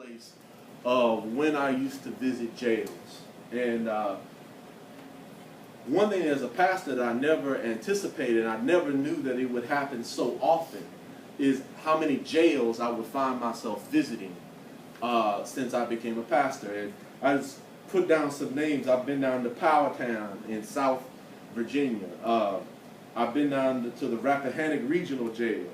place of when I used to visit jails. And one thing as a pastor that I never anticipated, I never knew that it would happen so often, is how many jails I would find myself visiting since I became a pastor. And I just put down some names. I've been down to Powertown in South Virginia. I've been down to the Rappahannock Regional Jail.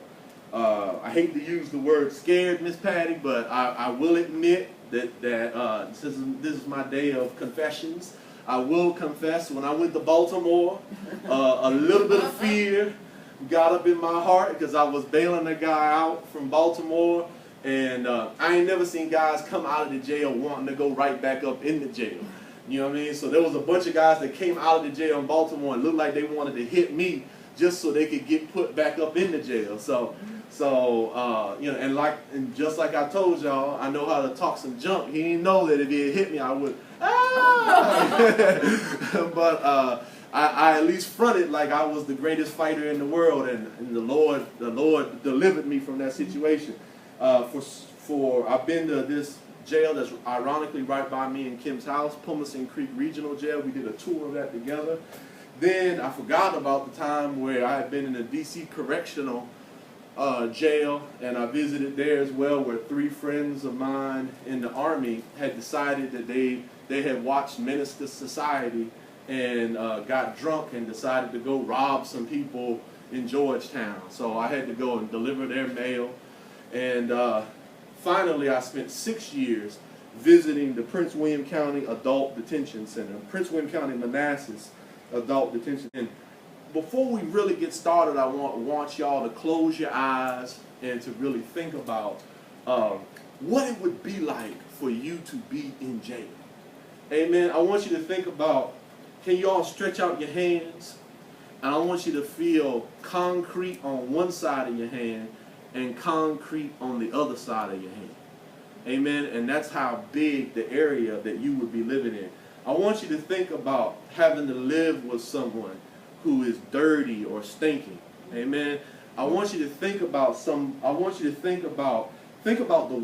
I hate to use the word scared, Miss Patty, but I will admit that since this is my day of confessions, I will confess when I went to Baltimore, a little bit of fear got up in my heart because I was bailing a guy out from Baltimore, and I ain't never seen guys come out of the jail wanting to go right back up in the jail. You know what I mean? So there was a bunch of guys that came out of the jail in Baltimore and looked like they wanted to hit me just so they could get put back up in the jail. So you know, and just like I told y'all, I know how to talk some junk. He didn't know that if he had hit me, I would, but I at least fronted like I was the greatest fighter in the world, and the Lord delivered me from that situation. I've been to this jail that's ironically right by me in Kim's house, Pumason Creek Regional Jail. We did a tour of that together. Then I forgot about the time where I had been in the DC Correctional jail, and I visited there as well, where 3 friends of mine in the Army had decided that they had watched Menace to Society and got drunk and decided to go rob some people in Georgetown. So I had to go and deliver their mail. And finally, I spent 6 years visiting the Prince William County Adult Detention Center, Prince William County Manassas Adult Detention. And before we really get started, I want y'all to close your eyes and to really think about what it would be like for you to be in jail. Amen. I want you to think about, can you all stretch out your hands? And I want you to feel concrete on one side of your hand and concrete on the other side of your hand. Amen. And that's how big the area that you would be living in. I want you to think about having to live with someone who is dirty or stinking. Amen. I want you to think about the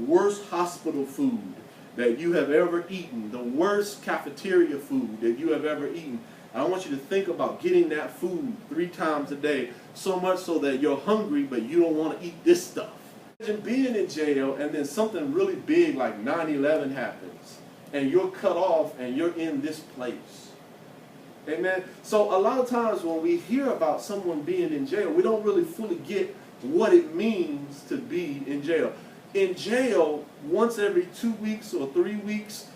worst hospital food that you have ever eaten, the worst cafeteria food that you have ever eaten. And I want you to think about getting that food 3 times a day, so much so that you're hungry, but you don't want to eat this stuff. Imagine being in jail and then something really big like 9/11 happens, and you're cut off and you're in this place. Amen. So a lot of times when we hear about someone being in jail, we don't really fully get what it means to be in jail. In jail, once every 2 weeks or 3 weeks,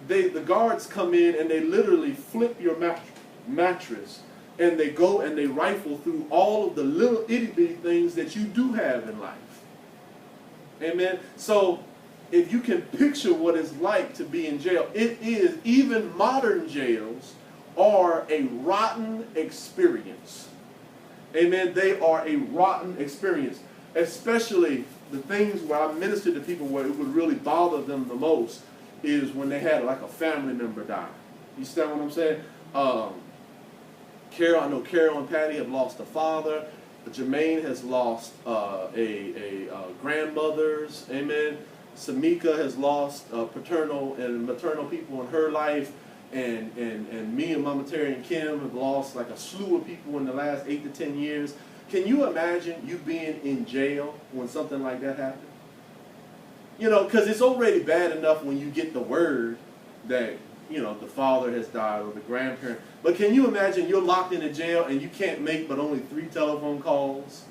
the guards come in and they literally flip your mattress, and they go and they rifle through all of the little itty-bitty things that you do have in life. Amen. So if you can picture what it's like to be in jail, it is, even modern jails are a rotten experience. Amen. They are a rotten experience, especially the things where I ministered to people where it would really bother them the most is when they had like a family member die. You understand what I'm saying? I know Carol and Patty have lost a father. Jermaine has lost a grandmother's. Amen. Samika has lost paternal and maternal people in her life. And me and Mama Terry and Kim have lost like a slew of people in the last 8 to 10 years. Can you imagine you being in jail when something like that happened? You know, because it's already bad enough when you get the word that, you know, the father has died or the grandparent. But can you imagine you're locked in a jail and you can't make but only 3 telephone calls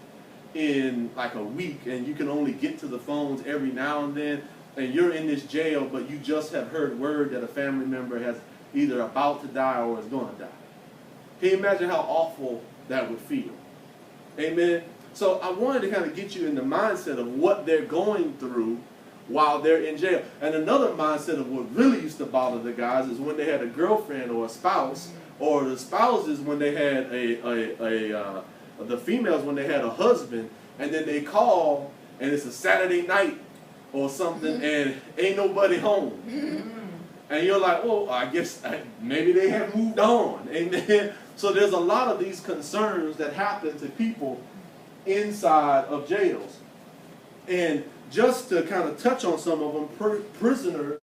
in like a week, and you can only get to the phones every now and then, and you're in this jail, but you just have heard word that a family member has either about to die or is going to die. Can you imagine how awful that would feel? Amen. So I wanted to kind of get you in the mindset of what they're going through while they're in jail. And another mindset of what really used to bother the guys is when they had a girlfriend or a spouse, or the spouses when they had the females when they had a husband, and then they call and it's a Saturday night or something and ain't nobody home. And you're like, well, I guess maybe they have moved on. Amen. So there's a lot of these concerns that happen to people inside of jails. And just to kind of touch on some of them, prisoners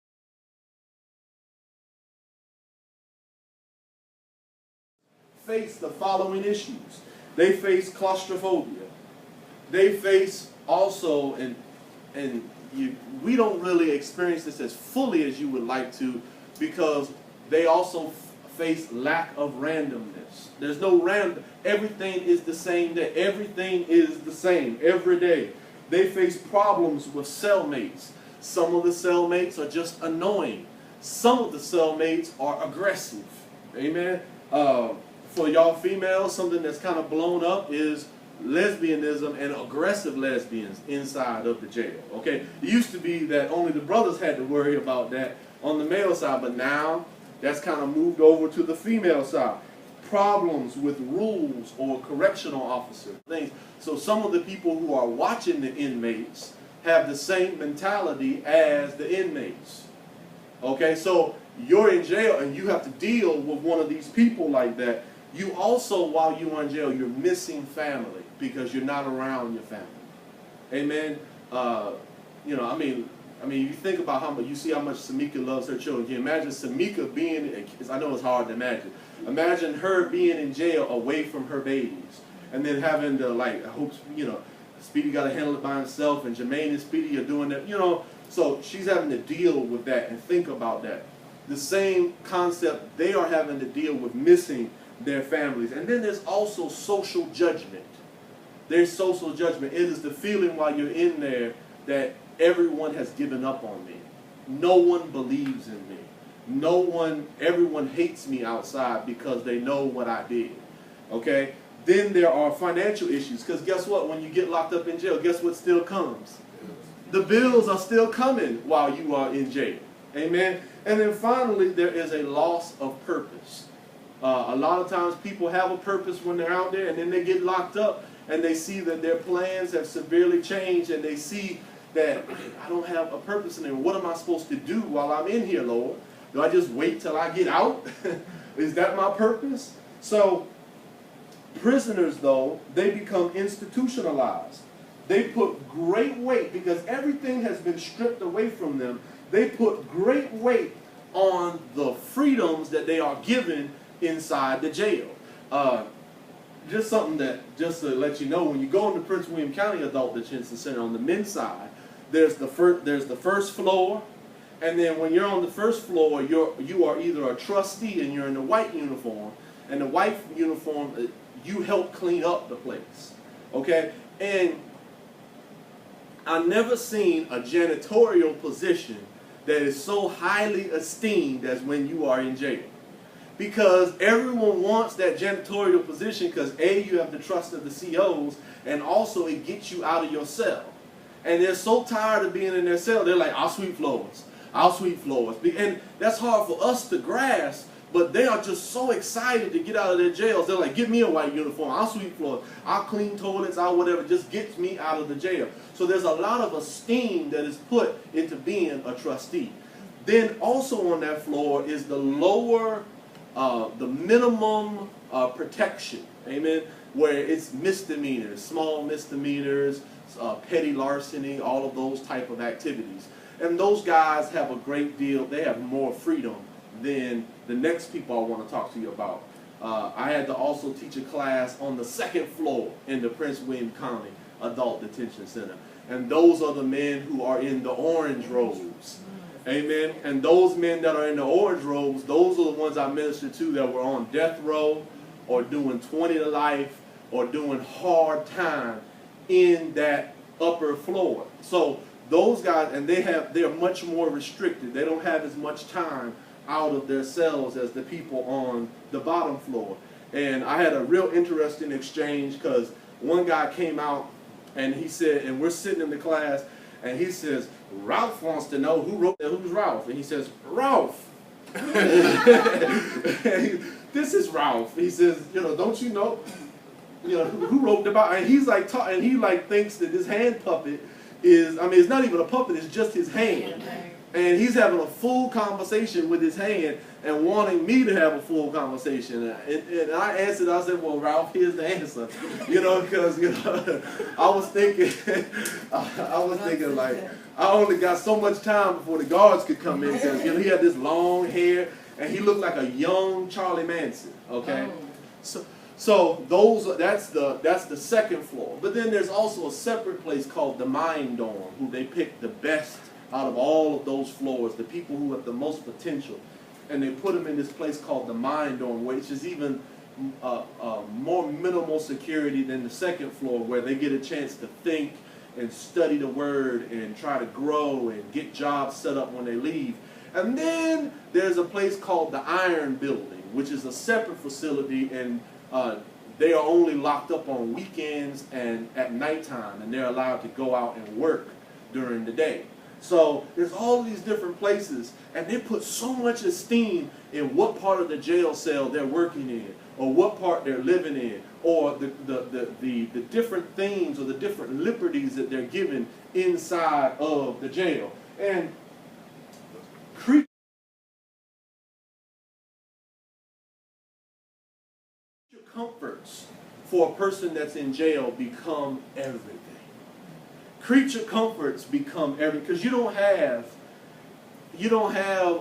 face the following issues. They face claustrophobia. They face also, we don't really experience this as fully as you would like to, because they also face lack of randomness. There's no random. Everything is the same day. Everything is the same every day. They face problems with cellmates. Some of the cellmates are just annoying. Some of the cellmates are aggressive. Amen. For y'all females, something that's kind of blown up is lesbianism and aggressive lesbians inside of the jail. Okay, it used to be that only the brothers had to worry about that on the male side, but now that's kind of moved over to the female side. Problems with rules or correctional officer things. So some of the people who are watching the inmates have the same mentality as the inmates. Okay, so you're in jail and you have to deal with one of these people like that. You also, while you're in jail, you're missing family because you're not around your family. Amen. You know, I mean, you think about how much, you see how much Samika loves her children. Can you imagine Samika being, I know it's hard to imagine. Imagine her being in jail away from her babies. And then having to, like, I hope, you know, Speedy got to handle it by himself, and Jermaine and Speedy are doing that, you know. So she's having to deal with that and think about that. The same concept, they are having to deal with missing their families. And then there's also social judgment. There's social judgment. It is the feeling while you're in there that everyone has given up on me. No one believes in me. Everyone hates me outside because they know what I did. Okay? Then there are financial issues, because guess what? When you get locked up in jail, guess what still comes? The bills are still coming while you are in jail. Amen? And then finally, there is a loss of purpose. A lot of times people have a purpose when they're out there, and then they get locked up and they see that their plans have severely changed, and they see that I don't have a purpose anymore. What am I supposed to do while I'm in here, Lord? Do I just wait till I get out? Is that my purpose? So prisoners, though, they become institutionalized. They put great weight, because everything has been stripped away from them. They put great weight on the freedoms that they are given inside the jail. Just something that, just to let you know, when you go into Prince William County Adult Detention Center on the men's side, there's the first floor, and then when you're on the first floor, you are either a trustee and you're in the white uniform, and the white uniform, you help clean up the place. Okay? And I've never seen a janitorial position that is so highly esteemed as when you are in jail. Because everyone wants that janitorial position because A, you have the trust of the COs, and also it gets you out of your cell. And they're so tired of being in their cell, they're like, I'll sweep floors. I'll sweep floors. And that's hard for us to grasp, but they are just so excited to get out of their jails. They're like, give me a white uniform. I'll sweep floors. I'll clean toilets. I'll whatever. Just gets me out of the jail. So there's a lot of esteem that is put into being a trustee. Then also on that floor is the lower, the minimum protection. Amen. Where it's misdemeanors, small misdemeanors, petty larceny, all of those type of activities. And those guys have a great deal. They have more freedom than the next people I want to talk to you about. I had to also teach a class on the second floor in the Prince William County Adult Detention Center. And those are the men who are in the orange robes. Amen. And those men that are in the orange robes, those are the ones I ministered to that were on death row or doing 20 to life or doing hard time in that upper floor. So those guys, and they're much more restricted. They don't have as much time out of their cells as the people on the bottom floor. And I had a real interesting exchange, because one guy came out and he said, and we're sitting in the class, and he says, Ralph wants to know who wrote that. Who's Ralph? And he says, Ralph. This is Ralph. He says, don't you know, who wrote the Bible? And he's like, and he like thinks that this hand puppet is, it's not even a puppet, it's just his hand. And he's having a full conversation with his hand and wanting me to have a full conversation. And I answered, I said, well, Ralph, here's the answer. Because, I was thinking, like, I only got so much time before the guards could come in. Because, he had this long hair and he looked like a young Charlie Manson, okay? Oh. So that's the second floor. But then there's also a separate place called the Mind Dorm, who they pick the best out of all of those floors, the people who have the most potential. And they put them in this place called the Mind Dorm, which is even more minimal security than the second floor, where they get a chance to think and study the word and try to grow and get jobs set up when they leave. And then there's a place called the Iron Building, which is a separate facility, and they are only locked up on weekends and at nighttime, and they're allowed to go out and work during the day. So there's all these different places, and they put so much esteem in what part of the jail cell they're working in, or what part they're living in, or the different things or the different liberties that they're given inside of the jail. And creature comforts for a person that's in jail become everything. Creature comforts become everything, because you don't have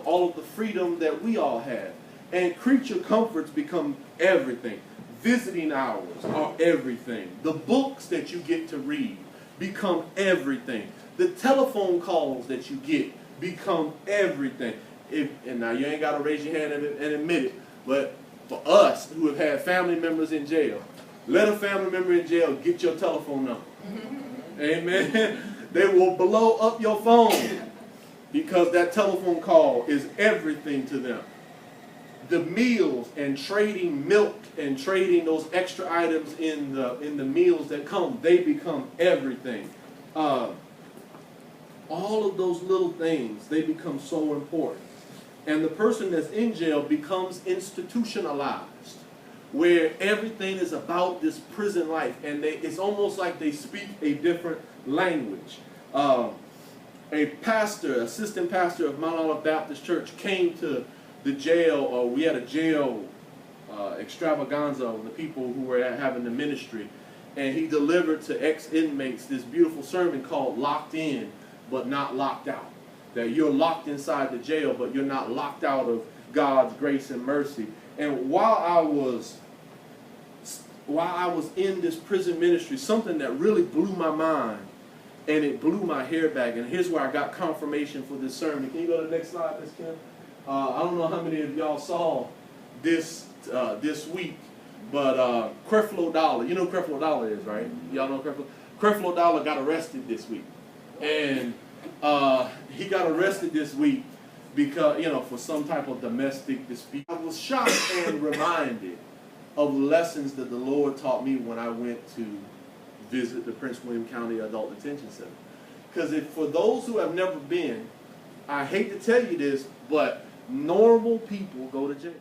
all of the freedom that we all have. And creature comforts become everything. Visiting hours are everything. The books that you get to read become everything. The telephone calls that you get become everything. And now you ain't got to raise your hand and admit it, but for us who have had family members in jail, let a family member in jail get your telephone number. Amen. They will blow up your phone because that telephone call is everything to them. The meals and trading milk and trading those extra items in the meals that come, they become everything. All of those little things, they become so important. And the person that's in jail becomes institutionalized, where everything is about this prison life, and it's almost like they speak a different language. A pastor, assistant pastor of Mount Olive Baptist Church, came to the jail, or we had a jail extravaganza of the people who were having the ministry, and he delivered to ex-inmates this beautiful sermon called Locked In, but Not Locked Out. That you're locked inside the jail, but you're not locked out of God's grace and mercy. And while I was in this prison ministry, something that really blew my mind, and it blew my hair back, and here's where I got confirmation for this sermon. Can you go to the next slide, Ms. Kim? I don't know how many of y'all saw this week, but Creflo Dollar, you know who Creflo Dollar is, right? Y'all know Creflo? Creflo Dollar got arrested this week. And he got arrested this week because, for some type of domestic dispute. I was shocked and reminded of lessons that the Lord taught me when I went to visit the Prince William County Adult Detention Center. Because for those who have never been, I hate to tell you this, but normal people go to jail.